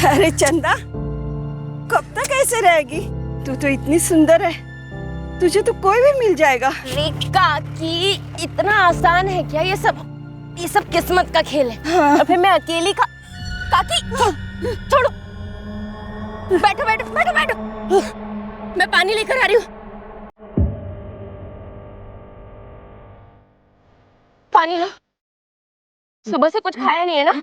अरे चंदा, कब तक ऐसे रहेगी? तू तो इतनी सुंदर है, तुझे तो कोई भी मिल जाएगा। काकी, इतना आसान है क्या ये सब? ये सब किस्मत का खेल है। हाँ। और फिर मैं अकेली काकी, छोड़ो। बैठो बैठो बैठो बैठो, मैं पानी लेकर आ रही हूँ। पानी लो। सुबह से कुछ खाया नहीं है ना?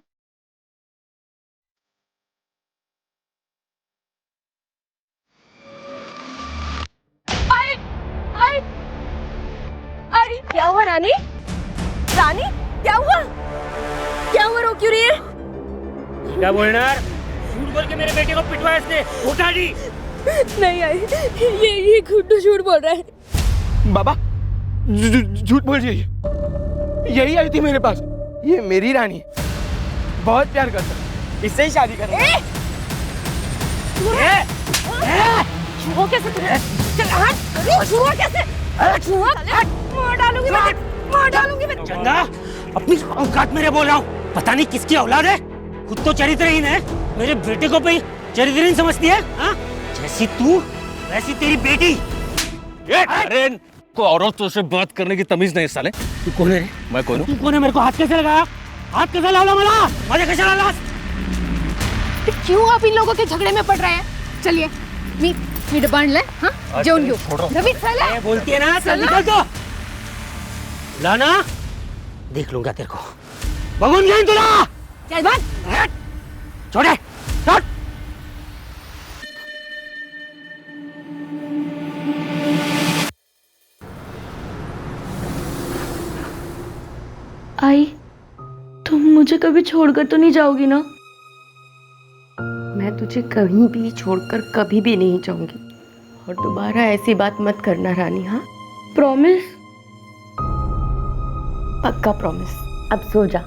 अरे अरे अरे, क्या हुआ रानी? रानी, क्या हुआ? क्या हुआ, रो क्यों रही है? क्या बोलना? झूठ बोल के मेरे बेटे को पिटवाया इसने। उठा दी। नहीं आई, ये गुड्डू झूठ बोल रहा है। बाबा झूठ बोल रही है, यही आई थी मेरे पास। ये मेरी रानी है, बहुत प्यार करता है, इससे ही शादी करेंगे। छुआ कैसे तुमने? चल हट, छुआ कैसे? छुआ, मार डालूंगी मैं, मार डालूंगी मैं। चंदा, अपनी औकात मेरे बोल रहा हूँ। पता नहीं किसकी औलाद है, खुद तो चरित्रहीन है, मेरे बेटे को भी चरित्रहीन समझती है। हाँ, जैसी तू वैसी तेरी बेटी। अरे को औरतों से बात करने की तमीज नहीं साले। तू कौन है? मैं कौन हूँ? तू कौन है? मेरे को हाथ कैसे लगाया? हाथ कैसे लावला मला? माझे कशाला लास? क्यों आप इन लोगों के झगड़े में पड़ रहे हैं? चलिए मी डबांड ले, हाँ जेवण घेऊ। रवि चला, ये बोलती है ना, चल निकल तो। लाना, देख लूंगा तेरे को। बगुन गई तुला। चल भाग। छोड़े, छोड़। आई, तुम मुझे कभी छोड़कर तो नहीं जाओगी ना? मैं तुझे कहीं भी छोड़कर कभी भी नहीं जाऊंगी। और दोबारा ऐसी बात मत करना रानी। हाँ, प्रॉमिस? पक्का प्रॉमिस। अब सो जा।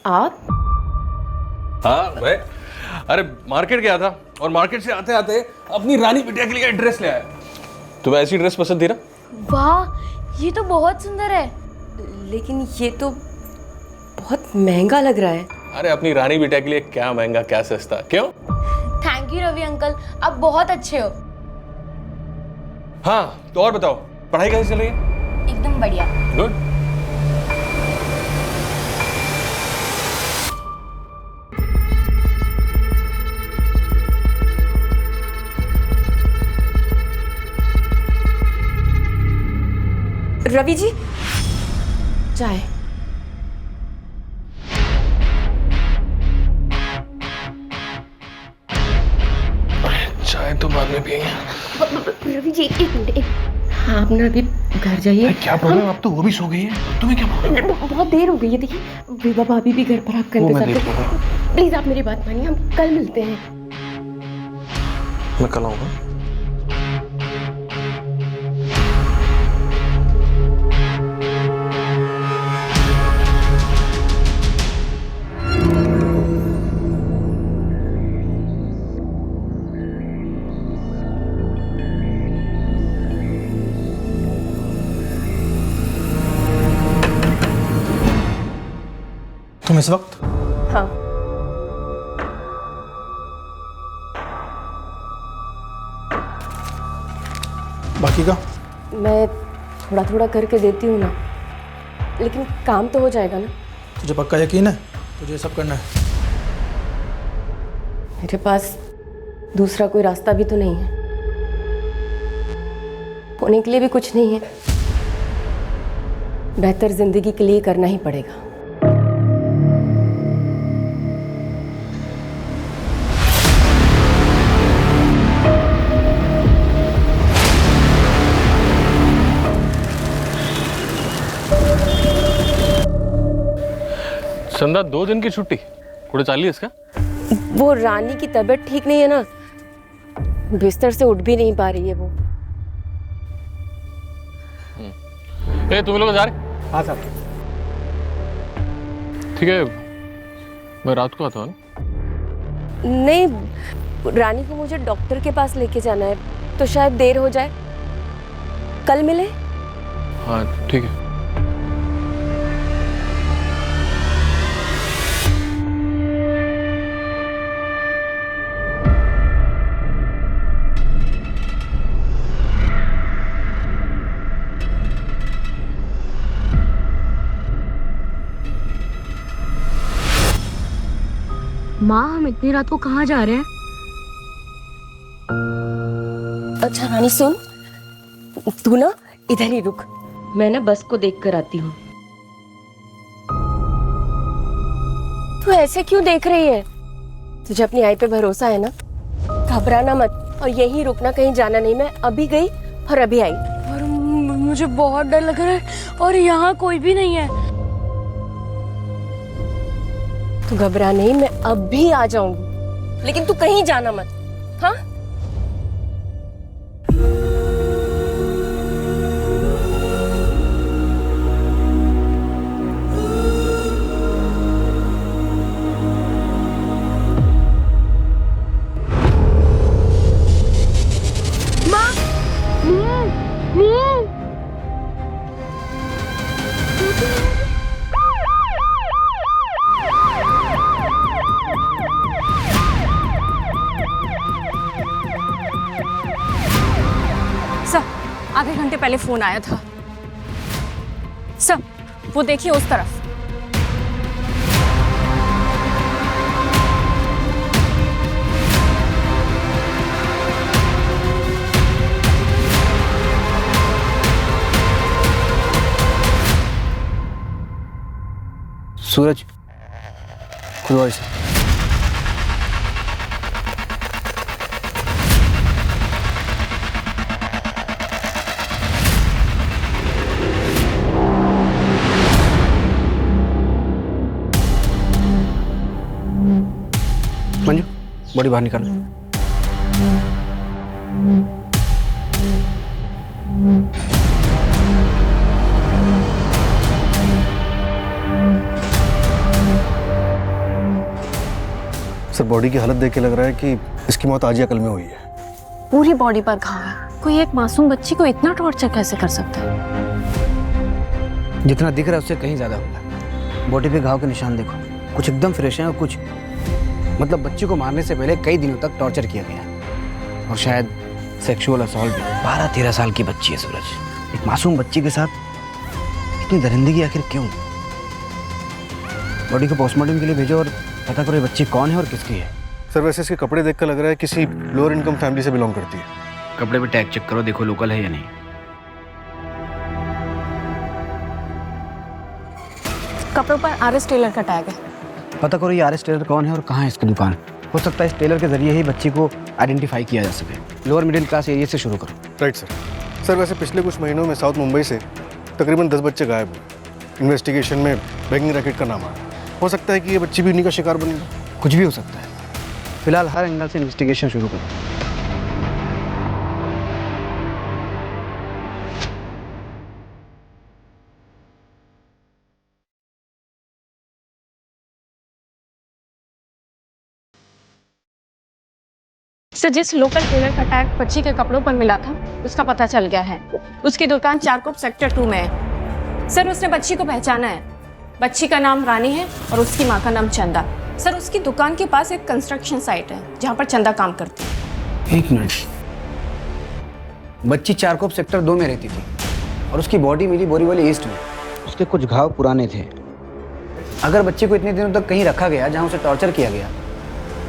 आप? हाँ मैं, अरे मार्केट गया था और मार्केट से आते आते अपनी रानी बिटिया के लिए ड्रेस ले आया। तुम्हें ऐसी ड्रेस पसंद थी ना? वाह, ये तो बहुत सुंदर है। लेकिन ये तो बहुत महंगा लग रहा है। अरे अपनी रानी बिटिया के लिए क्या महंगा क्या सस्ता, क्यों? थैंक यू रवि अंकल, आप बहुत अच्छे हो। हाँ तो और बताओ, पढ़ाई कैसे चल रही है? एकदम बढ़िया। गुड। रवि जी, चाय। चाय तो बाद में पियेंगे। रवि जी, एक मिनट। हाँ, आप ना अभी घर जाइए। क्या प्रॉब्लम? अब तो वो भी सो गई है, तुम्हें क्या प्रॉब्लम? बहुत देर हो गई है। देखिए विभा भाभी भी घर पर आपका इंतजार कर रही है। प्लीज आप मेरी बात मानिए, हम कल मिलते हैं। मैं कल आऊंगा। तुम इस वक्त? हाँ। बाकी का मैं थोड़ा थोड़ा करके देती हूँ ना, लेकिन काम तो हो जाएगा ना? तुझे पक्का यकीन है तुझे सब करना है? मेरे पास दूसरा कोई रास्ता भी तो नहीं है, होने के लिए भी कुछ नहीं है। बेहतर जिंदगी के लिए करना ही पड़ेगा। संदा 2 दिन की छुट्टी कुछ चाली इसका? वो रानी की तबीयत ठीक नहीं है ना, बिस्तर से उठ भी नहीं पा रही है वो। तुम लोग जा रहे? हाँ साहब। ठीक है, मैं रात को आता हूँ। नहीं, रानी को मुझे डॉक्टर के पास लेके जाना है, तो शायद देर हो जाए। कल मिले? हाँ ठीक है। माँ, हम इतनी रात को कहाँ जा रहे हैं? अच्छा रानी सुन, तू ना इधर ही रुक, मैं ना बस को देख कर आती हूँ। तू ऐसे क्यों देख रही है? तुझे अपनी आई पे भरोसा है ना? घबराना मत और यहीं रुकना, कहीं जाना नहीं। मैं अभी गई और अभी आई। और मुझे बहुत डर लग रहा है और यहाँ कोई भी नहीं है। तू घबरा नहीं, मैं अभी आ जाऊंगी, लेकिन तू कहीं जाना मत, हाँ? सर, आधे घंटे पहले फोन आया था। सर, वो देखिए उस तरफ। सूरज, खुद और से मंजू, बॉडी बाहर निकाल। सर, बॉडी की हालत देख के लग रहा है कि इसकी मौत आज या कल में हुई है। पूरी बॉडी पर घाव है। कोई एक मासूम बच्ची को इतना टॉर्चर कैसे कर सकता है? जितना दिख रहा है उससे कहीं ज्यादा होगा। बॉडी पे घाव के निशान देखो, कुछ एकदम फ्रेश हैं और कुछ मतलब बच्ची को मारने से पहले कई दिनों तक टॉर्चर किया गया और शायद सेक्सुअल असॉल्ट भी। 12-13 साल की बच्ची है सूरज, एक मासूम बच्ची के साथ इतनी दरिंदगी आखिर क्यों? बॉडी को पोस्टमार्टम के लिए भेजो और पता करो ये बच्ची कौन है और किसकी है। सर, वैसे इसके कपड़े देखकर लग रहा है किसी लोअर इनकम फैमिली से बिलोंग करती है। कपड़े पे टैग चेक करो, देखो लोकल है या नहीं। कपड़ों पर आरएस टेलर का टैग है। पता करो ये आरएस टेलर कौन है और कहाँ है इसकी दुकान। हो सकता है इस टेलर के जरिए ही बच्ची को आइडेंटिफाई किया जा सके। लोअर मिडिल क्लास एरिया से शुरू करो। Right sir. सर, वैसे पिछले कुछ महीनों में साउथ मुंबई से तकरीबन 10 बच्चे गायब हुए। इन्वेस्टिगेशन में बैंकिंग रैकेट का नाम आया। हो सकता है कि ये बच्ची भी उन्हीं का शिकार बनेगी। कुछ भी हो सकता है। फिलहाल हर एंगल से इन्वेस्टिगेशन शुरू करो। सर, जिस लोकल टेलर का टैग बच्ची के कपड़ों पर मिला था उसका पता चल गया है। उसकी दुकान चारकोप सेक्टर 2 में है। सर, उसने बच्ची को पहचाना है। बच्ची का नाम रानी है और उसकी माँ का नाम चंदा। सर, उसकी दुकान के पास एक कंस्ट्रक्शन साइट है जहाँ पर चंदा काम करती है। एक मिनट, बच्ची चारकोप सेक्टर 2 में रहती थी और उसकी बॉडी मिली बोरीवली ईस्ट में। उसके कुछ घाव पुराने थे। अगर बच्ची को इतने दिनों तक कहीं रखा गया जहाँ उसे टॉर्चर किया गया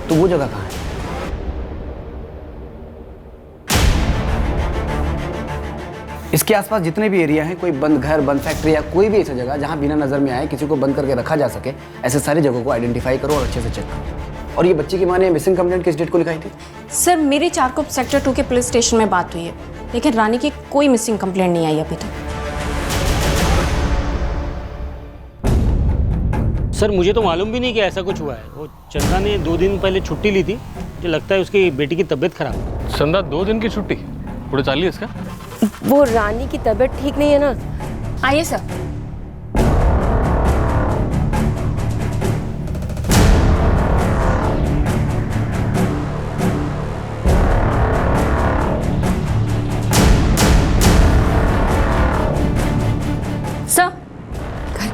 तो वो जगह कहाँ है? इसके आसपास जितने भी एरिया हैं, कोई बंद घर, बंद फैक्ट्री या कोई भी ऐसी जगह जहां बिना नजर में आए किसी को बंद करके रखा जा सके, ऐसे सारी जगहों को आइडेंटिफाई करो और अच्छे से चेक करो। और ये बच्ची की मां ने मिसिंग कंप्लेंट किस डेट को लिखाई थी? सर, मेरी चारकोप सेक्टर 2 के पुलिस स्टेशन में बात हुई है, लेकिन रानी की कोई मिसिंग कंप्लेंट नहीं आई अभी तक। सर, मुझे तो मालूम भी नहीं कि ऐसा कुछ हुआ है। वो चंदा ने 2 दिन पहले छुट्टी ली थी। मुझे लगता है उसकी बेटी की तबीयत खराब है। चंदा 2 दिन की छुट्टी? थोड़ा चालिए इसका। वो रानी की तबीयत ठीक नहीं है ना। आइए सर।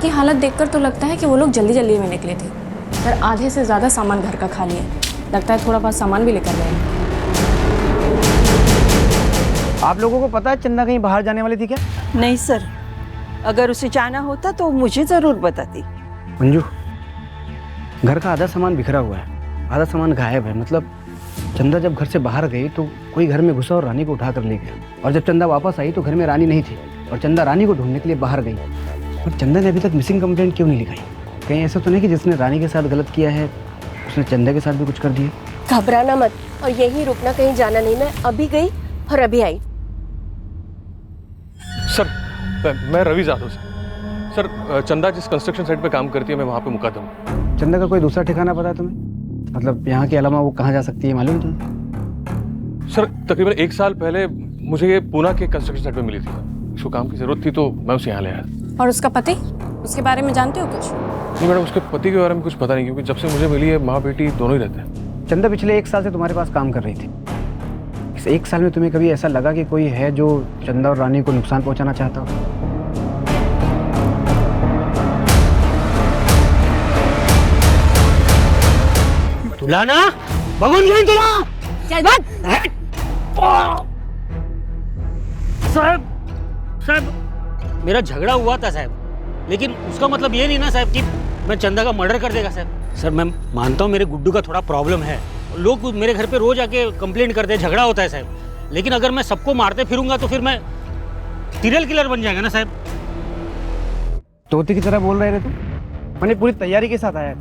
की हालत देखकर तो लगता है कि वो लोग जल्दी जल्दी में निकले थे, पर आधे से ज़्यादा सामान घर का खाली है। लगता है थोड़ा बहुत सामान भी लेकर गए। आप लोगों को पता है चंदा कहीं बाहर जाने वाली थी क्या? नहीं सर, अगर उसे जाना होता तो मुझे जरूर बताती। मंजू, घर का आधा सामान बिखरा हुआ है, आधा सामान गायब है। मतलब चंदा जब घर से बाहर गई तो कोई घर में घुसा और रानी को उठा कर ले गया, और जब चंदा वापस आई तो घर में रानी नहीं थी, और चंदा रानी को ढूंढने के लिए बाहर गई। और चंदा ने अभी तक मिसिंग कंप्लेंट क्यों नहीं लिखाई? कहीं ऐसा तो नहीं कि जिसने रानी के साथ गलत किया है उसने चंदा के साथ भी कुछ कर दिया? घबराना मत और यहीं रुकना, कहीं जाना नहीं। मैं अभी गई और अभी आई। सर मैं रवि जाधव सर। चंदा जिस कंस्ट्रक्शन साइट पे काम करती है मैं वहाँ पे मुकदम हूँ। चंदा का कोई दूसरा ठिकाना पता है तुम्हें? मतलब यहाँ के अलावा वो कहाँ जा सकती है मालूम है तुम्हें? सर तकरीबन 1 साल पहले मुझे ये पूना के कंस्ट्रक्शन साइट पे मिली थी। उसको काम की जरूरत थी तो मैं उसे यहाँ ले आया। और उसका पति, उसके बारे में जानते हो कुछ? नहीं मैडम, उसके पति के बारे में कुछ पता नहीं, क्योंकि जब से मुझे मिली है माँ बेटी दोनों ही रहते हैं। चंदा पिछले 1 साल से तुम्हारे पास काम कर रही थी। इस 1 साल में तुम्हें कभी ऐसा लगा कि कोई है जो चंदा और रानी को नुकसान पहुंचाना चाहता हो? तुला ना बघून घेईन तुला। चल भाग। साहब मेरा झगड़ा हुआ था साहब, लेकिन उसका मतलब ये नहीं ना साहब कि मैं चंदा का मर्डर कर देगा साहब। सर मैं मानता हूँ मेरे गुड्डू का थोड़ा प्रॉब्लम है, लोग मेरे घर पे रोज आके कंप्लेंट करते हैं, झगड़ा होता है साहब, लेकिन अगर मैं सबको मारते फिरूंगा तो फिर मैं सीरियल किलर बन जाएगा ना साहब। तोते की तरह बोल रहे थे तुम? मैंने पूरी तैयारी के साथ आया।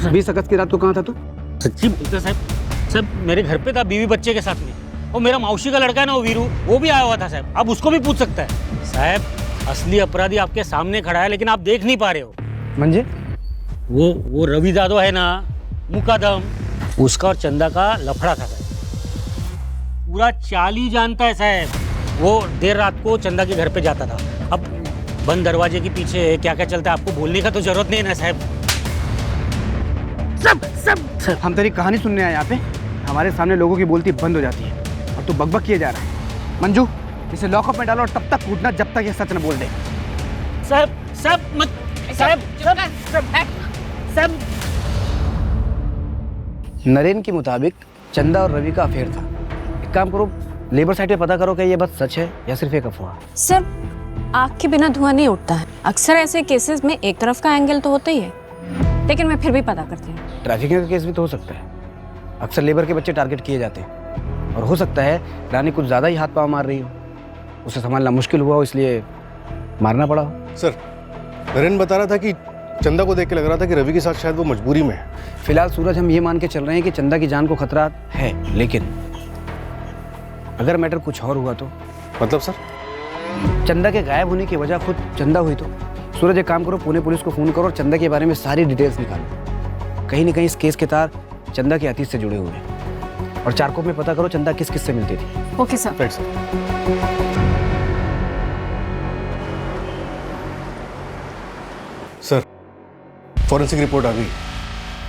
20 अगस्त की रात को कहाँ था तू? सच्ची बोलते साहब। साहब मेरे घर पे था बीवी बच्चे के साथ में, और मेरा मौसी का लड़का है ना वो वीरू, वो भी आया हुआ था साहब। अब उसको भी पूछ सकता है साहब। असली अपराधी आपके सामने खड़ा है, लेकिन आप देख नहीं पा रहे हो। मंजे वो रवि जादव है ना, मुकादम, उसका और चंदा का लफड़ा था साहब। पूरा चाल ही जानता है साहब। वो देर रात को चंदा के घर पे जाता था। अब बंद दरवाजे के पीछे क्या क्या चलता है आपको बोलने का तो जरूरत नहीं है ना साहब। सब हम तेरी कहानी सुनने आए यहाँ पे, हमारे सामने लोगों की बोलती बंद हो जाती है और तू बकबक किए जा रहा है। मंजू, इसे लॉकअप में डालो और तब तक कूटना जब तक ये सच न बोल दे। साहब मत साहब। नरेन के मुताबिक चंदा और रवि का अफेयर था। एक काम करो, लेबर साइट पे पता करो कि ये बात सच है या सिर्फ एक अफवाह। सर आग के बिना धुआं नहीं उठता है। अक्सर ऐसे केसेस में एक तरफ का एंगल तो होता ही है, लेकिन मैं फिर भी पता करती हूँ। ट्रैफिकिंग का केस भी तो हो सकता है। अक्सर लेबर के बच्चे टारगेट किए जाते हैं, और हो सकता है रानी कुछ ज़्यादा ही हाथ पाँव मार रही हो, उसे संभालना मुश्किल हुआ हो इसलिए मारना पड़ा हो। सर नरेन बता रहा था कि चंदा को देख के लग रहा था कि रवि के साथ शायद वो मजबूरी में है। फिलहाल सूरज हम ये मान के चल रहे हैं कि चंदा की जान को खतरा है, लेकिन अगर मैटर कुछ और हुआ तो? मतलब सर? चंदा के गायब होने की वजह खुद चंदा हुई तो? सूरज एक काम करो, पुणे पुलिस को फोन करो और चंदा के बारे में सारी डिटेल्स निकालो। कहीं ना कहीं इस केस के तार चंदा के अतीत से जुड़े हुए हैं, और चारकोप में पता करो चंदा किस किस से मिलती थी। Okay sir. Right sir. Sir forensic report आ गई।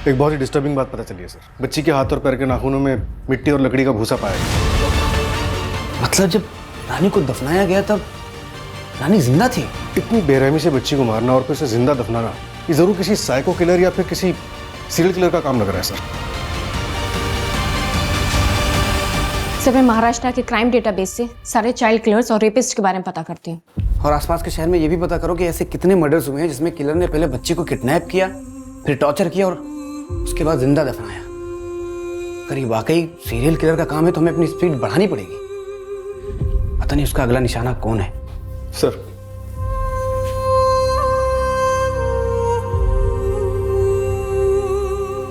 एक बहुत ही डिस्टर्बिंग बात पता चली है सर। बच्ची के हाथ और पैर के नाखूनों में मिट्टी और लकड़ी का भूसा पाया गया। मतलब जब रानी को दफनाया गया तब रानी जिंदा थी? इतनी बेरहमी से बच्ची को मारना और फिर उसे जिंदा दफनाना, ये जरूर किसी साइको किलर या फिर किसी सीरियल किलर का काम लग रहा है सर। सर मैं महाराष्ट्र के क्राइम डेटाबेस से सारे चाइल्ड किलर्स और रेपिस्ट के बारे में पता करती हूँ। और आसपास के शहर में ये भी पता करो कि ऐसे कितने मर्डर्स हुए हैं जिसमें किलर ने पहले बच्ची को किडनैप किया, फिर टॉर्चर किया और उसके बाद जिंदा दफनाया। अगर ये वाकई सीरियल किलर का काम है तो हमें अपनी स्पीड बढ़ानी पड़ेगी। पता नहीं उसका अगला निशाना कौन है। सर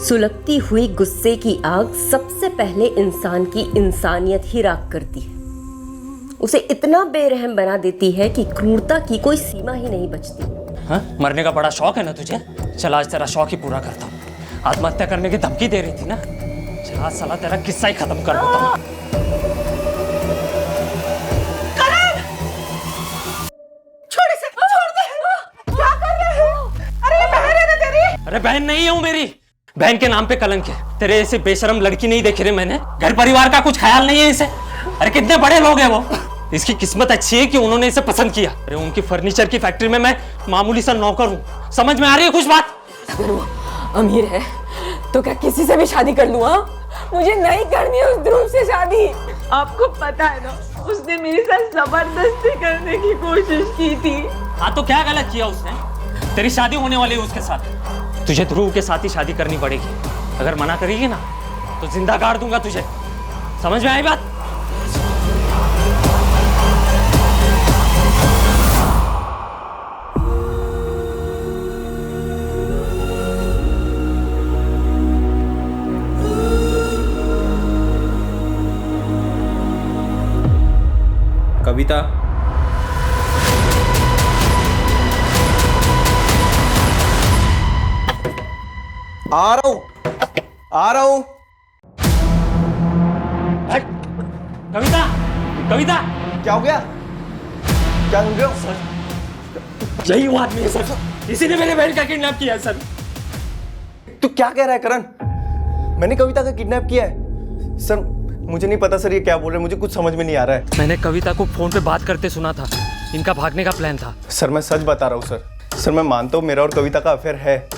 सुलगती हुई गुस्से की आग सबसे पहले इंसान की इंसानियत ही राख करती है। उसे इतना बेरहम बना देती है कि क्रूरता की कोई सीमा ही नहीं बचती। हाँ? मरने का बड़ा शौक है ना तुझे? चल आज तेरा शौक ही पूरा करता हूँ। आत्महत्या करने की धमकी दे रही थी ना, चल आज साला तेरा किस्सा ही खत्म कर देता हूँ। अरे बहन नहीं हूँ मेरी, बहन के नाम पे कलंक है। तेरे ऐसे बेशरम लड़की नहीं देखी रे मैंने। घर परिवार का कुछ ख्याल नहीं है इसे। अरे कितने बड़े लोग हैं वो। इसकी किस्मत अच्छी है कि उन्होंने इसे पसंद किया। अरे उनकी फर्नीचर की फैक्ट्री में मैं मामूली सा नौकर हूँ। समझ में आ रही है कुछ बात? अगर वो अमीर है तो क्या किसी से भी शादी कर लूँ? मुझे नहीं करनी है उस ध्रुव से शादी। आपको पता है ना, उसने मेरे साथ जबरदस्ती करने की कोशिश की थी। हाँ तो क्या गलत किया उसने? तेरी शादी होने वाली है उसके साथ। तुझे ध्रुव के साथ ही शादी करनी पड़ेगी। अगर मना करेगी ना तो जिंदा गाड़ दूंगा तुझे। समझ में आई बात? कविता, आ रहा हूँ, आ रहा हूँ। कविता, कविता, क्या हो गया? क्या सुन रहे हो? सर, यही वो आदमी है सर। इसी ने मेरे बहन का किडनैप किया है सर। तू क्या कह रहा है करण? मैंने कविता का किडनैप किया है? सर मुझे नहीं पता सर, ये क्या बोल रहे हैं, मुझे कुछ समझ में नहीं आ रहा है। मैंने कविता को फोन पे बात करते सुना था। इनका भागने का प्लान था। सर मैं सच बता रहा हूँ सर। सर मैं मानता हूँ मेरा और कविता का अफेयर है,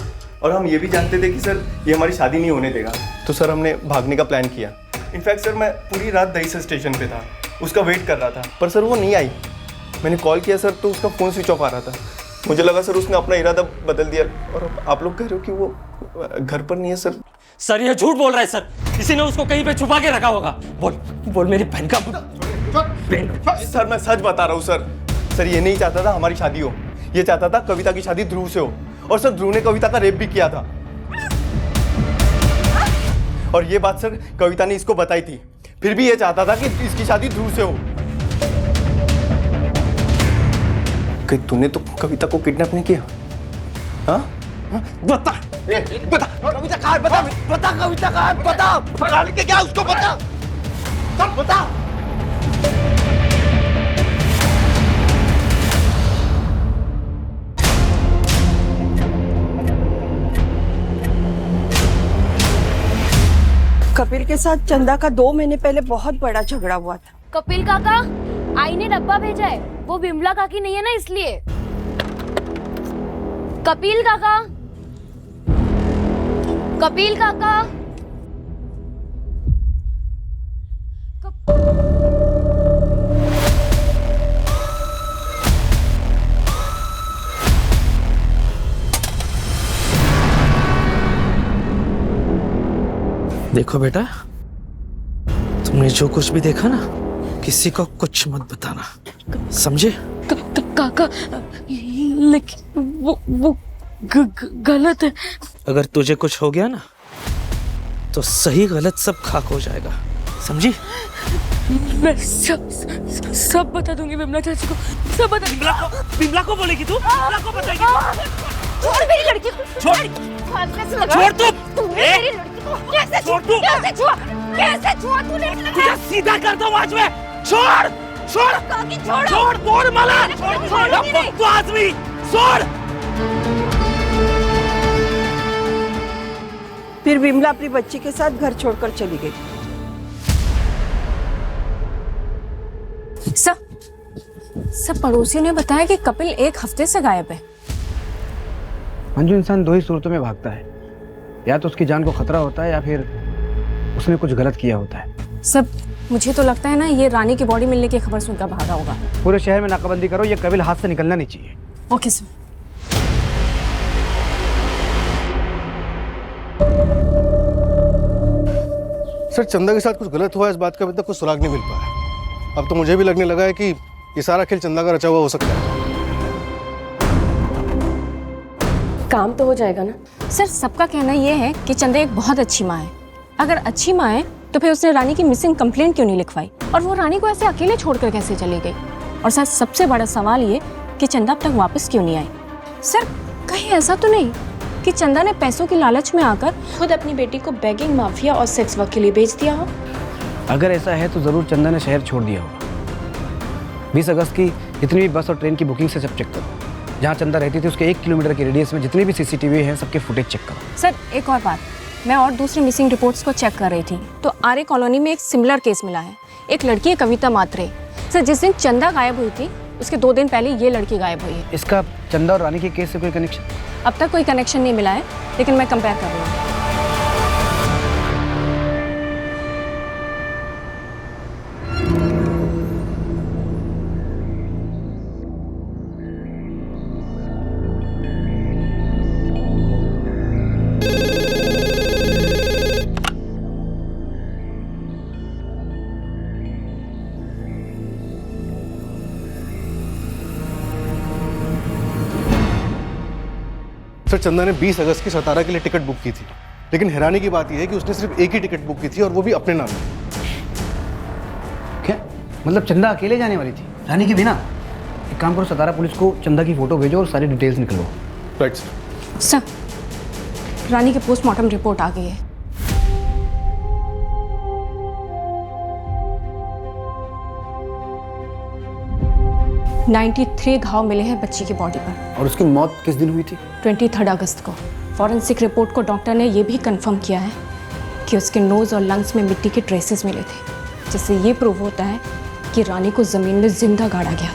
और हम ये भी जानते थे कि सर ये हमारी शादी नहीं होने देगा। तो सर हमने भागने का प्लान किया। इनफैक्ट सर मैं पूरी रात दहीसर स्टेशन पे था, उसका वेट कर रहा था, पर सर वो नहीं आई। मैंने कॉल किया सर तो उसका फ़ोन स्विच ऑफ आ रहा था। मुझे लगा सर उसने अपना इरादा बदल दिया, और अब आप लोग कह रहे हो कि वो घर पर नहीं है। सर सर ये झूठ बोल रहा है सर। किसी ने उसको कहीं पे छुपा के रखा होगा। बोल बोल मेरी बहन का सर मैं सच बता रहा हूँ सर। सर ये नहीं चाहता था हमारी शादी हो, ये चाहता था कविता की शादी ध्रुव से हो। और सर ध्रुव ने कविता का रेप भी किया था, और ये बात सर कविता ने इसको बताई थी। फिर भी ये चाहता था कि इसकी शादी ध्रुव से हो। कि तूने तो कविता को किडनैप नहीं किया? हाँ? बता बता कविता कहाँ है? बता बता कविता कहाँ है? बता भगा के क्या उसको बता, सब बता। कपिल के साथ चंदा का 2 महीने पहले बहुत बड़ा झगड़ा हुआ था। कपिल काका, आई ने डब्बा भेजा है, वो विमला काकी नहीं है ना इसलिए। कपिल काका, कपिल काका, देखो बेटा, तुमने जो कुछ भी देखा ना, किसी को कुछ मत बताना, समझे? काका, लेकिन वो गलत है। अगर तुझे कुछ हो गया ना तो सही गलत सब खाक हो जाएगा, समझी? मैं सब बता दूंगी विमला चाची को, सब बता। बिमला को बोलेगी तू? बिमला को बताएगी? छोड़ मेरी लड़की को, छोड़। छोड़ तू! मेरी लड़की को कैसे छोड़ तू! कैसे छुआ तूने? तुझे सीधा कर दूं आज मैं। छोड़ छोड़ काकी छोड़ो। छोड़ तोड़ मला, छोड़ तू आदमी, छोड़। फिर विमला अपनी बच्ची के साथ घर छोड़कर चली गई। सब पड़ोसियों ने बताया कि कपिल 1 हफ्ते से गायब है। मंजू, इंसान 2 ही सूरतों में भागता है, या तो उसकी जान को खतरा होता है या फिर उसने कुछ गलत किया होता है। सब मुझे तो लगता है ना, ये रानी की बॉडी मिलने की खबर सुनकर भागा होगा। पूरे शहर में नाकाबंदी करो, ये कपिल हाथ से निकलना नहीं चाहिए। Okay sir. सर चंदा के साथ कुछ गलत हुआ, इस बात का अभी तक कुछ सुराग नहीं मिल पाया। अब तो मुझे भी लगने लगा है कि ये सारा खेल चंदा का रचा हुआ हो सकता है। काम तो हो जाएगा ना? सर सबका कहना यह है कि चंदा एक बहुत अच्छी माँ है। अगर अच्छी माँ है तो फिर उसने रानी की मिसिंग कंप्लेंट क्यों नहीं लिखवाई, और वो रानी को ऐसे अकेले छोड़कर कैसे चली गई? और सर सबसे बड़ा सवाल ये कि चंदा अब तक वापस क्यों नहीं आई? सर कहीं ऐसा तो नहीं कि चंदा ने पैसों की लालच में आकर खुद अपनी बेटी को बेगिंग माफिया और सेक्स वर्क के लिए बेच दिया हो? अगर ऐसा है तो जरूर चंदा ने शहर छोड़ दिया होगा। 20 अगस्त की जितनी भी बस और ट्रेन की बुकिंग से सब चेक करो। जहाँ चंदा रहती थी उसके 1 किलोमीटर के रेडियस में जितने भी CCTV हैं सबके फुटेज चेक करो। सर एक और बात, मैं और दूसरी मिसिंग रिपोर्ट्स को चेक कर रही थी तो आर्य कॉलोनी में एक सिमिलर केस मिला है। एक लड़की है कविता मात्रे, सर जिस दिन चंदा गायब हुई थी उसके 2 दिन पहले ये लड़की गायब हुई है। इसका चंदा और रानी के केस से कोई कनेक्शन? अब तक कोई कनेक्शन नहीं मिला है, लेकिन मैं कंपेयर कर रही हूँ। सर चंदा ने 20 अगस्त की सतारा के लिए टिकट बुक की थी, लेकिन हैरानी की बात यह है कि उसने सिर्फ एक ही टिकट बुक की थी और वो भी अपने नाम पे। क्या मतलब चंदा अकेले जाने वाली थी, रानी के बिना? एक काम करो, सतारा पुलिस को चंदा की फोटो भेजो और सारी डिटेल्स निकलवाओ। राइट सर, रानी की पोस्टमार्टम रिपोर्ट आ गई है। (93) घाव मिले हैं बच्ची की बॉडी पर। और उसकी मौत किस दिन हुई थी? 23 अगस्त को। फॉरेंसिक रिपोर्ट को डॉक्टर ने यह भी कंफर्म किया है कि उसके नोज और लंग्स में मिट्टी के ट्रेसेस मिले थे, जिससे ये प्रूव होता है कि रानी को जमीन में जिंदा गाड़ा गया।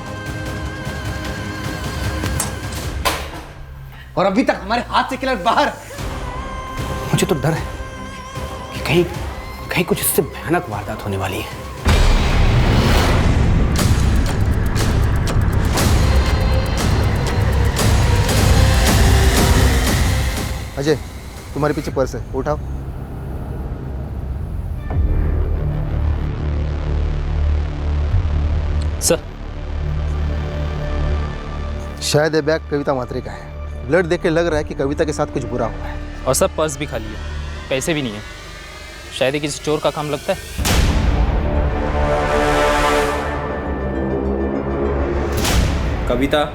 और अभी तक हमारे हाथ से किलर बाहर। मुझे तो डर है कि कहीं कुछ इससे भयानक वारदात होने वाली है। अजय, तुम्हारे पीछे पर्स है, उठाओ। सर, शायद ये बैग कविता मात्रे का है। ब्लड देख के लग रहा है कि कविता के साथ कुछ बुरा हुआ है। और सर पर्स भी खाली है, पैसे भी नहीं है। शायद ये किसी चोर का काम लगता है। कविता?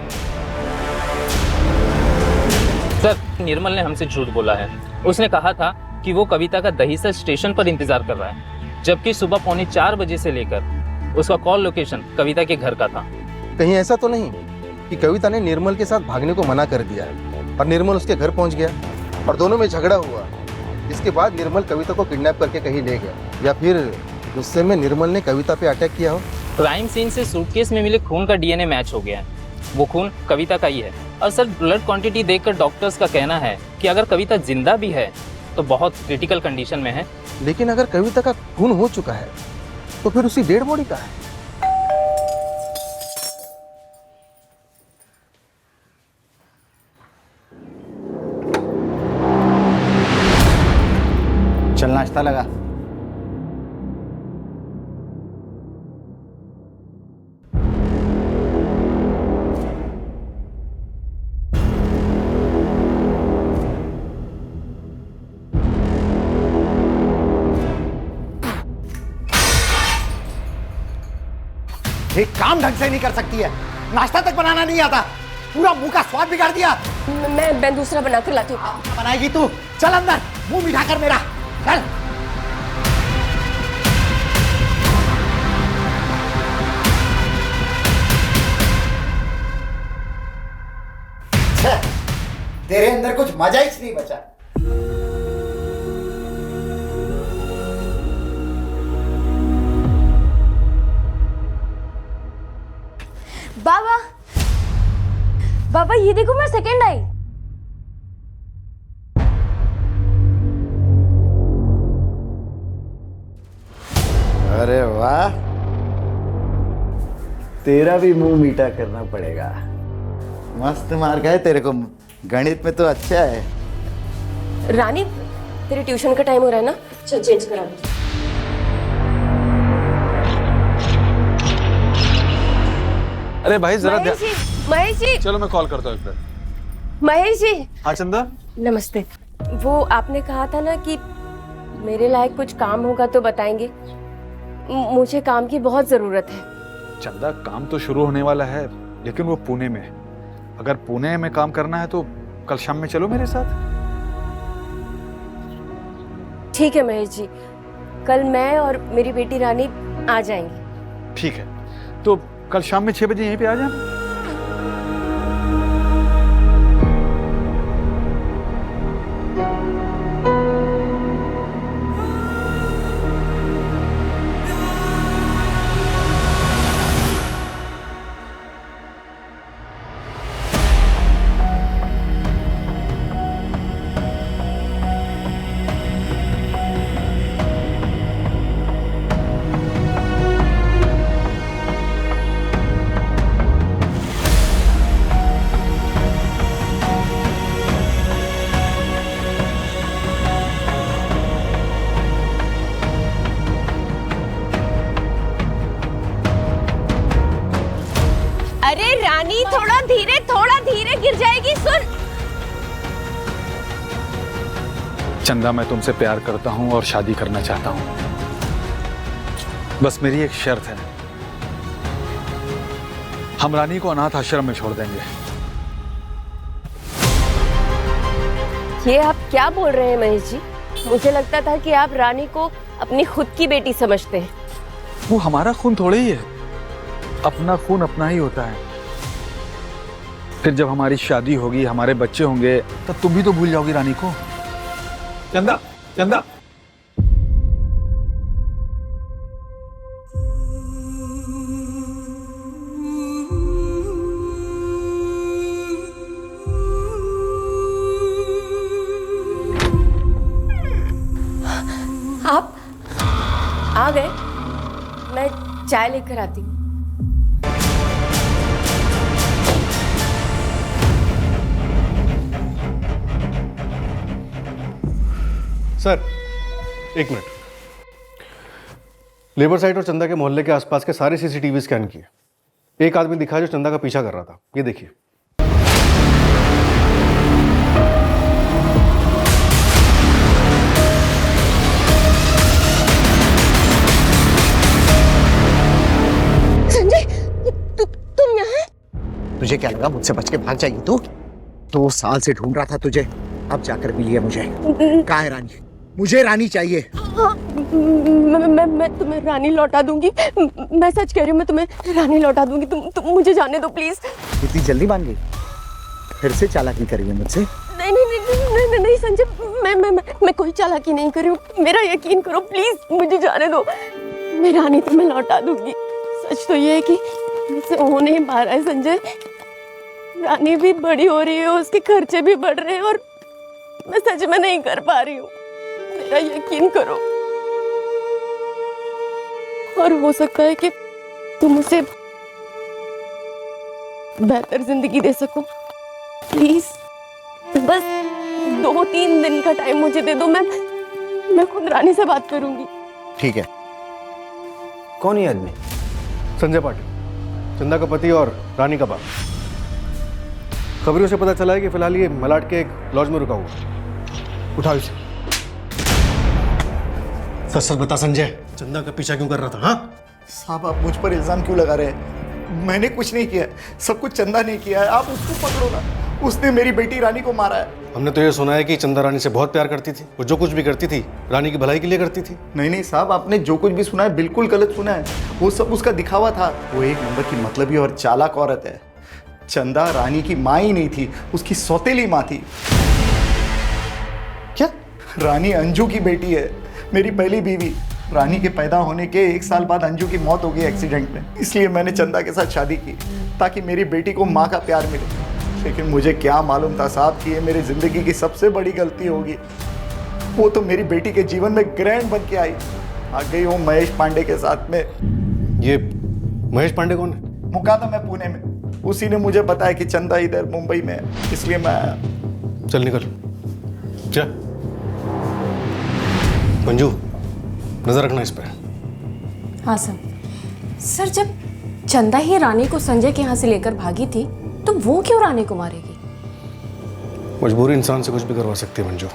सर, निर्मल ने हमसे झूठ बोला है। उसने कहा था कि वो कविता का दहीसर स्टेशन पर इंतजार कर रहा है, जबकि सुबह 3:45 बजे से लेकर उसका कॉल लोकेशन कविता के घर का था। कहीं ऐसा तो नहीं कि कविता ने निर्मल के साथ भागने को मना कर दिया और निर्मल उसके घर पहुंच गया और दोनों में झगड़ा हुआ, इसके बाद निर्मल कविता को किडनैप करके कहीं ले गया, या फिर गुस्से में निर्मल ने कविता पे अटैक किया हो? क्राइम सीन से सूटकेस में मिले खून का डीएनए मैच हो गया है। वो खून कविता का ही है। और सर, ब्लड क्वांटिटी देखकर डॉक्टर्स का कहना है कि अगर कविता जिंदा भी है तो बहुत क्रिटिकल कंडीशन में है। लेकिन अगर कविता का खून हो चुका है तो फिर उसी डेड बॉडी का है। चल नाश्ता लगा। एक काम ढंग से नहीं कर सकती है, नाश्ता तक बनाना नहीं आता, पूरा मुंह का स्वाद बिगाड़ दिया। मैं दूसरा बना कर लाती हूँ। बनाएगी तू? चल अंदर, मुंह मीठा कर मेरा, चल। तेरे अंदर कुछ मजा ही नहीं बचा। बाबा, बाबा ये देखो, मैं सेकंड आई। अरे वाह, तेरा भी मुंह मीठा करना पड़ेगा। मस्त मार्क है तेरे को, गणित में तो अच्छा है। रानी, तेरे ट्यूशन का टाइम हो रहा है ना, चल चेंज करा दो। अरे भाई जरा महेश जी, चलो मैं कॉल करता हूँ एक बार। महेश जी। हाँ चंदा, नमस्ते। वो आपने कहा था ना कि मेरे लायक कुछ काम होगा तो बताएंगे। मुझे काम की बहुत जरूरत है। चंदा, काम तो शुरू होने वाला है, लेकिन वो पुणे में है। अगर पुणे में काम करना है तो कल शाम में चलो मेरे साथ। ठीक है महेश जी, कल मैं और मेरी बेटी रानी आ जाएंगे। ठीक है, तो कल शाम में 6 बजे यहीं पे आ जाना। रानी थोड़ा धीरे गिर जाएगी। सुन चंदा, मैं तुमसे प्यार करता हूं और शादी करना चाहता हूं। बस मेरी एक शर्त है, हम रानी को अनाथ आश्रम में छोड़ देंगे। ये आप क्या बोल रहे हैं महेश जी? मुझे लगता था कि आप रानी को अपनी खुद की बेटी समझते हैं। वो हमारा खून थोड़े ही है, अपना खून अपना ही होता है। फिर जब हमारी शादी होगी, हमारे बच्चे होंगे, तब तुम भी तो भूल जाओगी रानी को। चंदा, चंदा। आप आ गए, मैं चाय लेकर आती हूँ। सर, एक मिनट। लेबर साइड और चंदा के मोहल्ले के आसपास के सारे सीसीटीवी स्कैन किए। एक आदमी दिखा जो चंदा का पीछा कर रहा था। ये देखिए। संजय, तुम यहाँ? तुझे क्या लगा मुझसे बच के भाग जाएगी तू? 2 साल से ढूंढ रहा था तुझे, अब जाकर मिली है मुझे। कहाँ है रानी? मुझे रानी चाहिए। मैं तुम्हें रानी लौटा दूंगी। मैं सच कह रही हूँ, मैं तुम्हें रानी लौटा दूंगी। तुम मुझे जाने दो प्लीज। इतनी जल्दी मान गई? फिर से चालाकी कर रही है मुझसे? नहीं संजय, मैं कोई चालाकी नहीं कर रही हूँ। मेरा यकीन करो प्लीज, मुझे जाने दो। मैं रानी तुम्हें लौटा दूंगी। सच तो ये है कि मुझसे हो नहीं पा रहा है संजय। रानी भी बड़ी हो रही है, उसके खर्चे भी बढ़ रहे हैं और मैं सच में नहीं कर पा रही हूँ। मेरा यकीन करो। और हो सकता है कि तुम उसे बेहतर जिंदगी दे सको। प्लीज बस 2-3 दिन का टाइम मुझे दे दो। मैं खुद रानी से बात करूंगी। ठीक है। कौन है आदमी? संजय पाटिल, चंदा का पति और रानी का बाप। खबरों से पता चला है कि फिलहाल ये मलाड के एक लॉज में रुका हुआ। उठाओ इसे। सच सच बता संजय, चंदा का पीछा क्यों कर रहा था? हाँ साहब, आप मुझ पर इल्जाम क्यों लगा रहे हैं? मैंने कुछ नहीं किया, सब कुछ चंदा ने किया है। आप उसको पकड़ो ना, उसने मेरी बेटी रानी को मारा है। हमने तो ये सुना है कि चंदा रानी से बहुत प्यार करती थी। वो जो कुछ भी करती थी रानी की भलाई के लिए करती थी। नहीं साहब, आपने जो कुछ भी सुना है बिल्कुल गलत सुना है। वो सब उसका दिखावा था। वो एक नंबर की मतलबी और चालाक औरत है। चंदा रानी की माँ ही नहीं थी, उसकी सौतेली माँ थी। क्या? रानी अंजू की बेटी है, मेरी पहली बीवी। रानी के पैदा होने के 1 साल बाद अंजू की मौत हो गई एक्सीडेंट में। इसलिए मैंने चंदा के साथ शादी की ताकि मेरी बेटी को माँ का प्यार मिले। लेकिन मुझे क्या मालूम था साहब कि ये मेरी जिंदगी की सबसे बड़ी गलती होगी। वो तो मेरी बेटी के जीवन में ग्रैंड बन के आई, आ गई वो महेश पांडे के साथ में। ये महेश पांडे कौन है? मुका था मैं पुणे में, उसी ने मुझे बताया कि चंदा इधर मुंबई में है, इसलिए मैं आया। चल निकल जा। मंजू, नजर रखना इस पर। हाँ सर, जब चंदा ही रानी को संजय के यहाँ से लेकर भागी थी तो वो क्यों रानी को मारेगी? मजबूरी इंसान से कुछ भी करवा सकती है मंजू।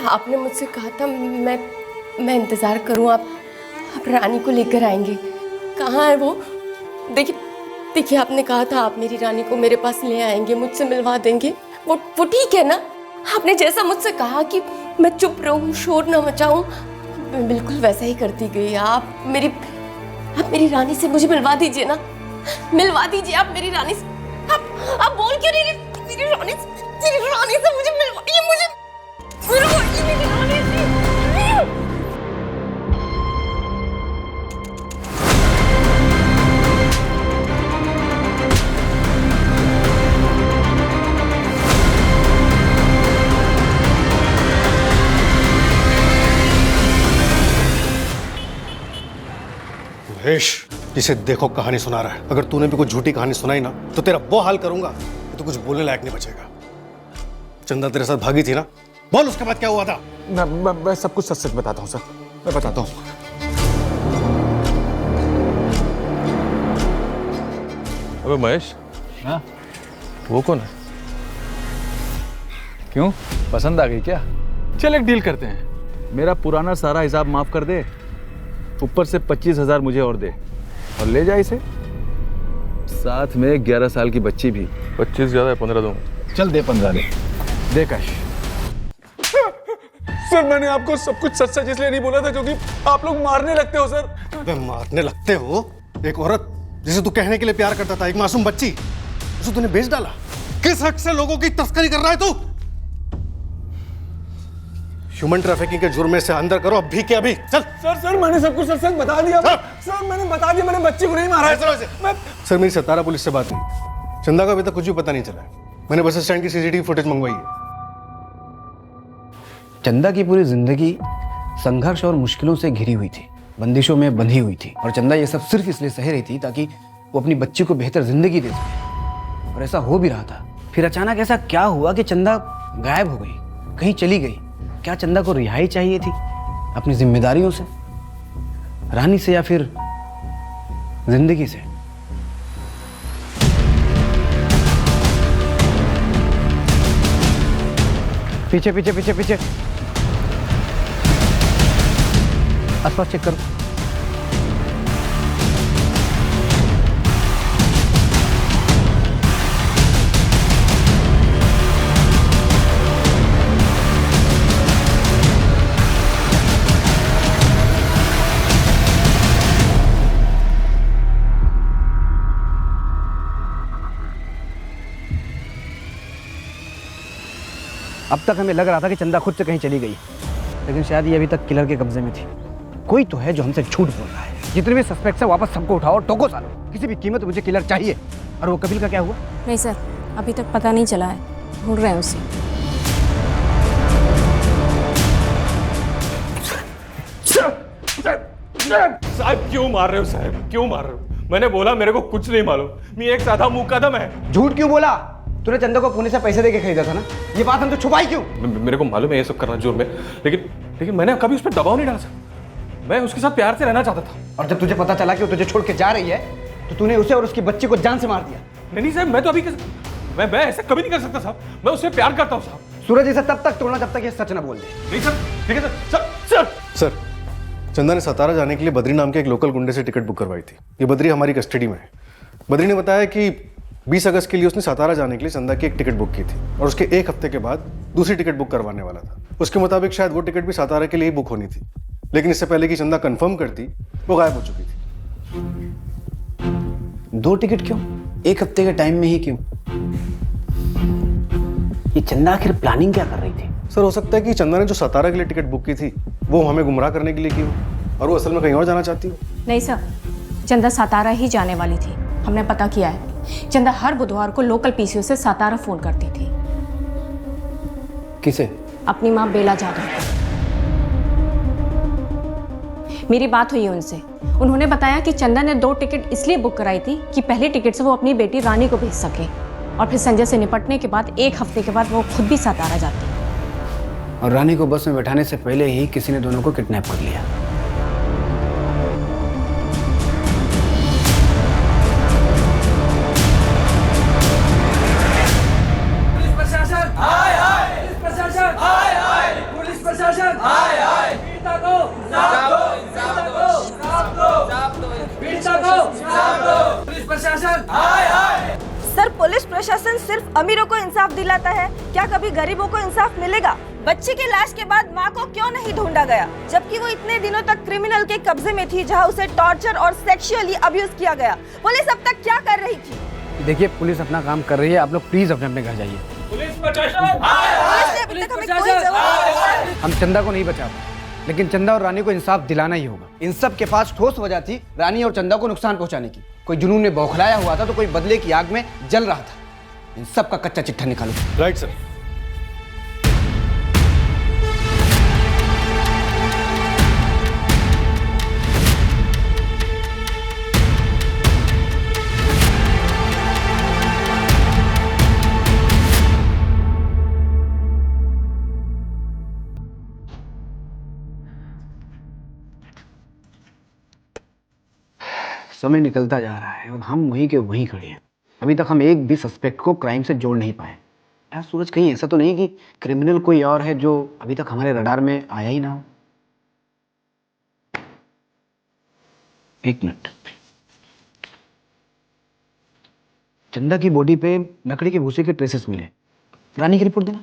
आपने मुझसे कहा था मैं इंतजार करूं, आप रानी को लेकर आएंगे। कहाँ है वो? देखिए आपने कहा था आप मेरी रानी को मेरे पास ले आएंगे, मुझसे मिलवा देंगे। वो ठीक है ना? आपने जैसा मुझसे कहा कि मैं चुप रहूं, शोर ना मचाऊं, मैं बिल्कुल वैसा ही करती गई। आप मेरी रानी से मुझे मिलवा दीजिए ना, मिलवा दीजिए आप मेरी रानी से। आप बोल क्यों नहीं रहे? मेरी रानी से मुझे मिलवाइए, मुझे मिलवाइए मेरी रानी से। महेश, जिसे देखो कहानी सुना रहा है। अगर तूने भी कोई झूठी कहानी सुनाई ना तो तेरा वो हाल करूंगा कि तू कुछ बोलने लायक नहीं बचेगा। चंदा तेरे साथ भागी थी ना, बोल उसके बाद क्या हुआ था। मैं सब कुछ सच सच बताता हूँ सर, मैं बताता हूँ। अबे महेश, हाँ वो कौन है? क्यों, पसंद आ गई क्या? चल एक डील करते हैं, मेरा पुराना सारा हिसाब माफ कर दे, ऊपर से 25,000 मुझे और दे, और ले जा इसे, साथ में 11 साल की बच्ची भी। 25 ज्यादा है, 15 दूंगा। चल दे 15 दे कैश। सर मैंने आपको सब कुछ सच सच इसलिए नहीं बोला था क्योंकि आप लोग मारने लगते हो सर। मारने लगते हो? एक औरत जिसे तू कहने के लिए प्यार करता था, एक मासूम बच्ची, उसे तूने बेच डाला। किस हक से लोगों की तस्करी कर रहा है तू? ह्यूमन ट्रैफिकिंग के जुर्म में से अंदर करो अभी के अभी। चल। सर मैंने सब कुछ सच सच बता दिया। सर मैंने बता दिया, मैंने बच्ची को नहीं मारा है। सर मेरी सतारा पुलिस से बात हुई, चंदा का अभी तक कुछ भी पता नहीं चला है। मैंने बस स्टैंड की सीसीटीवी फुटेज मंगवाई है। चंदा की पूरी जिंदगी संघर्ष और मुश्किलों से घिरी हुई थी, बंदिशों में बंधी हुई थी, और चंदा ये सब सिर्फ इसलिए सह रही थी ताकि वो अपनी बच्ची को बेहतर जिंदगी दे सके, और ऐसा हो भी रहा था। फिर अचानक ऐसा क्या हुआ कि चंदा गायब हो गई, कहीं चली गई? क्या चंदा को रिहाई चाहिए थी अपनी जिम्मेदारियों से, रानी से, या फिर जिंदगी से? पीछे पीछे पीछे पीछे, आसपास चेक करो। अब तक हमें लग रहा था कि चंदा खुद से कहीं चली गई, लेकिन शायद ये अभी तक किलर के कब्जे में थी। कोई तो है जो हमसे झूठ बोल रहा है। जितने भी सस्पेक्ट्स है वापस सबको उठाओ और टोको सालो, किसी भी कीमत मुझे किलर चाहिए। और वो कपिल का क्या हुआ? नहीं सर, अभी तक पता नहीं चला है, ढूंढ रहे हैं उसे। साहब क्यों मार रहे हो? साहब क्यों मार रहे हो? मैंने बोला मेरे को कुछ नहीं मालूम, मैं एक साधा मुकदम है। झूठ क्यों बोला? तूने चंदा को पुणे से पैसे देके खरीदा था ना, ये बात हम तो छुपाई क्यों? मेरे को मालूम है ये सब करना जुर्म है, लेकिन मैंने कभी उस पर दबाव नहीं डाला सर। मैं उसके साथ प्यार से रहना चाहता था। और जब तुझे पता चला कि वो तुझे छोड़ के जा रही है तो तूने उसे और उसकी बच्ची को जान से मार दिया। नहीं साहब, मैं तो अभी मैं ऐसा कभी नहीं कर सकता साहब। मैं उससे प्यार करता हूँ साहब। सूरज इसे तब तक तोड़ना जब तक ये सच ना बोल दे। नहीं सर, ठीक है सर। सर, चंदा ने सतारा जाने के लिए बद्री नाम के एक लोकल गुंडे से टिकट बुक करवाई थी। ये बद्री हमारी कस्टडी में है। बद्री ने बताया कि 20 अगस्त के लिए उसने सतारा जाने के लिए चंदा की एक टिकट बुक की थी, और उसके एक हफ्ते के बाद दूसरी टिकट बुक करवाने वाला था। उसके मुताबिक शायद वो टिकट भी सतारा के लिए ही बुक होनी थी, लेकिन इससे पहले कि चंदा कंफर्म करती वो गायब हो चुकी थी। 2 टिकट क्यों? एक हफ्ते के टाइम में ही क्यों? ये चंदा आखिर प्लानिंग क्या कर रही थी? सर, हो सकता है कि चंदा ने जो सतारा के लिए टिकट बुक की थी वो हमें गुमराह करने के लिए की हो, और वो असल में कहीं और जाना चाहती हो। नहीं सर, चंदा सातारा ही जाने वाली थी। हमने पता किया है, चंदा हर बुधवार को लोकल पीसीओ से सातारा फोन करती थी। किसे? अपनी माँ बेला जाधव को। मेरी बात हुई उनसे, उन्होंने बताया कि चंदा ने 2 टिकट इसलिए बुक कराई थी कि पहली टिकट से वो अपनी बेटी रानी को भेज सके, और फिर संजय से निपटने के बाद 1 हफ्ते के बाद वो खुद भी सातारा जाती। और रानी को बस में बैठाने से पहले ही किसी ने दोनों को किडनैप कर लिया। सर, पुलिस प्रशासन सिर्फ अमीरों को इंसाफ दिलाता है, क्या कभी गरीबों को इंसाफ मिलेगा? बच्ची की लाश के बाद माँ को क्यों नहीं ढूंढा गया, जबकि वो इतने दिनों तक क्रिमिनल के कब्जे में थी, जहाँ उसे टॉर्चर और सेक्सुअली अब्यूज किया गया? पुलिस अब तक क्या कर रही थी? देखिए, पुलिस अपना काम कर रही है, आप लोग प्लीज अपने अपने घर जाइए। हम चंदा को नहीं बचा पाए, लेकिन चंदा और रानी को इंसाफ दिलाना ही होगा। इन सब के पास ठोस वजह थी रानी और चंदा को नुकसान पहुंचाने की। कोई जुनून में बौखलाया हुआ था तो कोई बदले की आग में जल रहा था। इन सब का कच्चा चिट्ठा निकालो। Right sir. समय निकलता जा रहा है और हम वहीं के वहीं खड़े हैं। अभी तक हम एक भी सस्पेक्ट को क्राइम से जोड़ नहीं पाए। यार सूरज, कहीं ऐसा तो नहीं कि क्रिमिनल कोई और है जो अभी तक हमारे रडार में आया ही ना हो? एक मिनट, चंदा की बॉडी पे लकड़ी के भूसे के ट्रेसेस मिले। रानी की रिपोर्ट देना।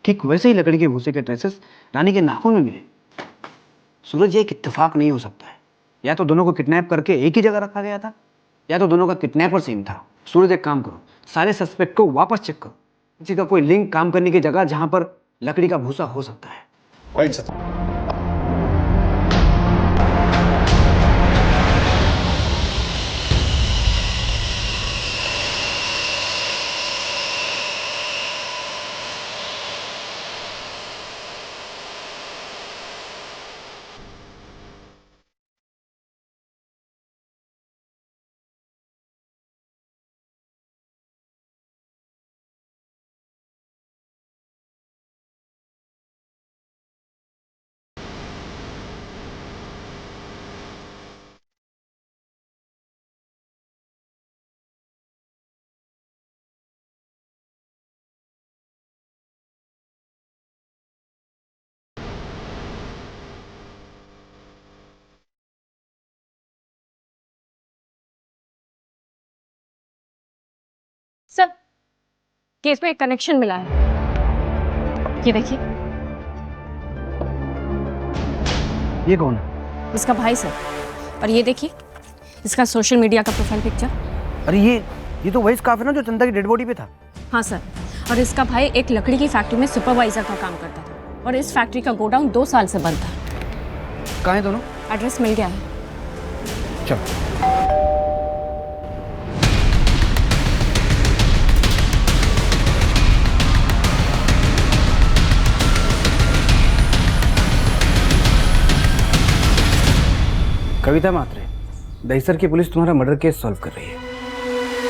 ठीक वैसे ही लकड़ी के भूसे के ट्रेसेस रानी के नाखून में मिले। सूरज, ये एक इत्तेफाक नहीं हो सकता है। या तो दोनों को किडनैप करके एक ही जगह रखा गया था, या तो दोनों का किडनैपर सेम था। सूरज, एक काम करो, सारे सस्पेक्ट को वापस चेक करो। किसी का कोई लिंक काम करने की जगह जहां पर लकड़ी का भूसा हो सकता है। Right sir. सर, केस में एक कनेक्शन मिला है, ये देखिए। ये कौन है? इसका भाई सर। और ये देखिए इसका सोशल मीडिया का प्रोफाइल पिक्चर। अरे ये तो वही स्कार्फ है ना जो चंदा की डेड बॉडी पे था। हाँ सर, और इसका भाई एक लकड़ी की फैक्ट्री में सुपरवाइजर का काम करता था और इस फैक्ट्री का गोडाउन 2 साल से बंद था। कहाँ है दोनों? एड्रेस मिल गया है। चलो। कविता मात्रे, दहीसर की पुलिस तुम्हारा मर्डर केस सॉल्व कर रही है।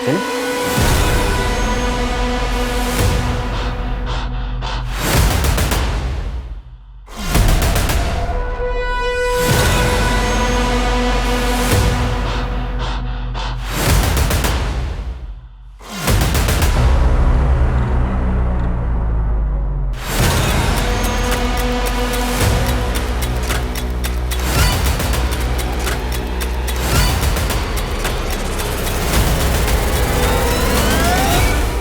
चलो।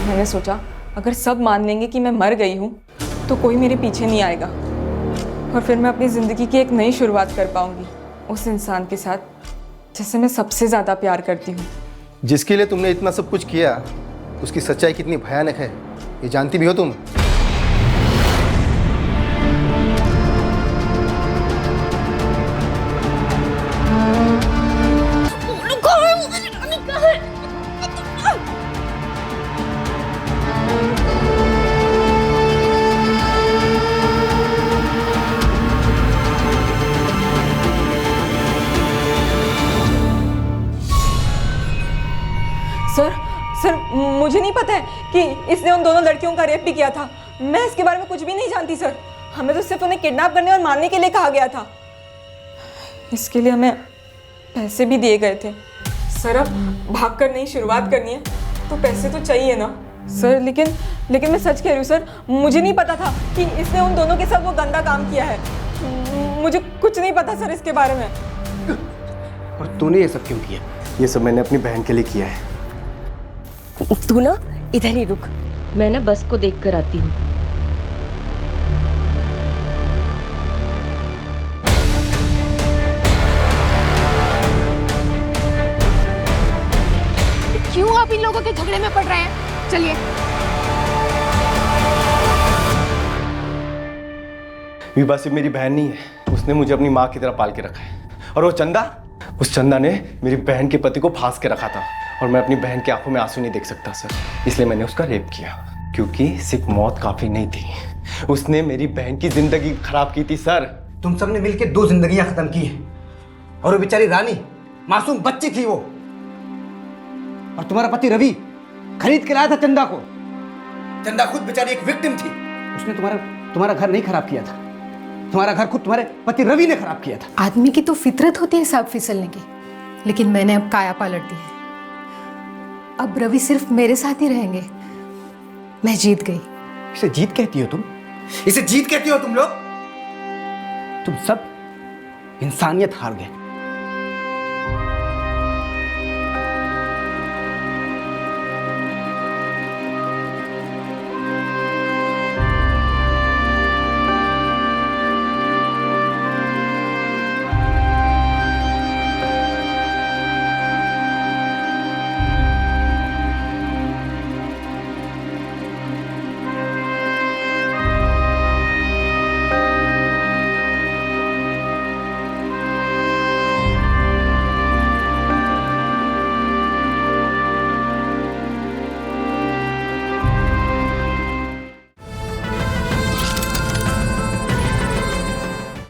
मैंने सोचा अगर सब मान लेंगे कि मैं मर गई हूँ तो कोई मेरे पीछे नहीं आएगा और फिर मैं अपनी ज़िंदगी की एक नई शुरुआत कर पाऊंगी उस इंसान के साथ जिससे मैं सबसे ज़्यादा प्यार करती हूँ। जिसके लिए तुमने इतना सब कुछ किया, उसकी सच्चाई कितनी भयानक है ये जानती भी हो तुम? सर, मुझे नहीं पता है कि इसने उन दोनों लड़कियों का रेप भी किया था। मैं इसके बारे में कुछ भी नहीं जानती सर। हमें तो सिर्फ उन्हें किडनैप करने और मारने के लिए कहा गया था। इसके लिए हमें पैसे भी दिए गए थे। सर, अब भागकर नई शुरुआत करनी है तो पैसे तो चाहिए ना सर। लेकिन मैं सच कह रही हूँ सर, मुझे नहीं पता था कि इसने उन दोनों के साथ वो गंदा काम किया है। मुझे कुछ नहीं पता सर इसके बारे में। और तूने ये सब क्यों किया? ये सब मैंने अपनी बहन के लिए किया है। तू ना इधर ही रुक, मैं ना बस को देख कर आती हूँ। क्यों आप इन लोगों के झगड़े में पड़ रहे हैं? चलिए। विभा सिर्फ मेरी बहन नहीं है, उसने मुझे अपनी माँ की तरह पाल के रखा है। और वो चंदा, उस चंदा ने मेरी बहन के पति को फांस के रखा था और मैं अपनी बहन की आंखों में आंसू नहीं देख सकता सर, इसलिए मैंने उसका रेप किया। क्योंकि सिर्फ मौत काफी नहीं थी, उसने मेरी बहन की जिंदगी खराब की थी सर। तुम सबने मिलकर 2 जिंदगियां खत्म की हैं और वो बेचारी रानी मासूम बच्ची थी वो। और तुम्हारा पति रवि खरीद के लाया था चंदा को। चंदा खुद बेचारी एक विक्टिम थी, उसने तुम्हारा घर नहीं खराब किया था। तुम्हारा घर खुद तुम्हारे पति रवि ने खराब किया था। आदमी की तो फितरत होती है सांप फिसलने की, लेकिन मैंने अब काया पलट दी है। अब रवि सिर्फ मेरे साथ ही रहेंगे। मैं जीत गई। इसे जीत कहती हो तुम? इसे जीत कहती हो तुम लोग? तुम सब इंसानियत हार गए।